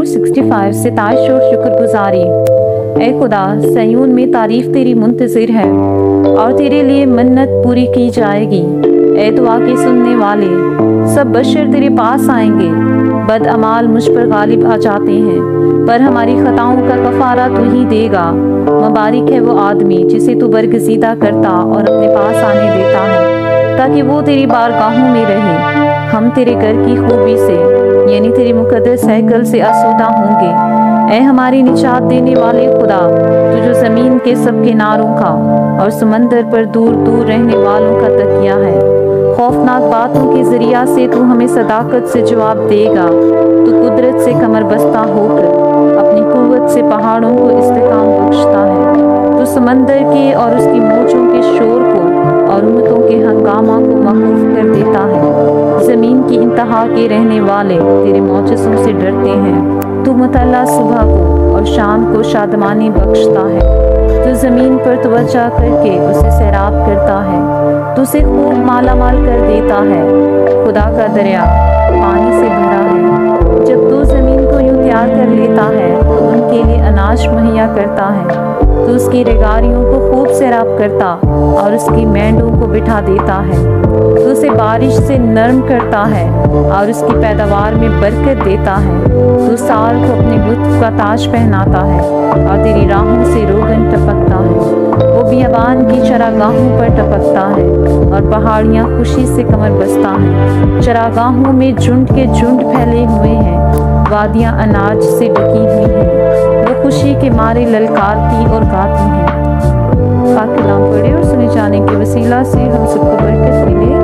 मज़मूर 65 सिताइश और शुक्रगुजारी। ए खुदा, सयून में तारीफ तेरी मुंतज़िर है और तेरे लिए मन्नत पूरी की जाएगी। ए दुआ के सुनने वाले, सब बशर तेरे पास आएंगे। बदअमाल मुझ पर गालिब आ जाते हैं, पर हमारी खताओं का कफारा तू ही देगा। मुबारक है वो आदमी जिसे तू बरगज़ीदा करता और अपने पास आने देता है, ताकि वो तेरी बारगाहों में रहे। हम तेरे घर की खूबी से यानी तेरी मुकद्दस हैकल से आसूदा होंगे। ए हमारी निजात देने वाले खुदा, तू जो ज़मीन के सब किनारों का और समंदर पर दूर दूर रहने वालों का तकिया है। खौफनाक बातों के ज़रिया से तू हमें सदाकत से जवाब देगा। तू कुदरत से कमर बस्ता होकर अपनी कुव्वत से पहाड़ों को इस्तेकाम बख्शता है। तू समंदर के और उसकी मौजों के शोर को और उम्मतों के हंगामा को महफूज कर देता है। ज़मीन की इंतहा के रहने वाले तेरे मौजज़ों से डरते हैं। तू मुतल्ला सुबह को और शाम को शादमानी बख्शता है। तू ज़मीन पर तवज्जो करके उसे सैराब करता है। तू उसे खूब माला माल कर देता है। खुदा का दरिया पानी से भरा है। जब तू ज़मीन को यूँ तैयार कर लेता है तो उनके लिए अनाज मुहैया करता है। तू उसकी रेगारियों को खूब सैराब करता और उसकी मेंढों को बिठा देता है। तू उसे बारिश से नर्म करता है और उसकी पैदावार में बरकत देता है। तू साल को अपने लुत्फ का ताज पहनाता है और तेरी राहों से रोगन टपकता है। वो बियाबान की चरागाहों पर टपकता है और पहाड़ियाँ खुशी से कमर बस्ता हैं। चरागाहों में झुंड के झुंड फैले हुए हैं, वादियाँ अनाज से ढकी हुई हैं। वो खुशी के मारे ललकारती और गाती हैं। पाक कलाम पढ़े और सुने जाने के वसीला से हम सबको बरकत मिले।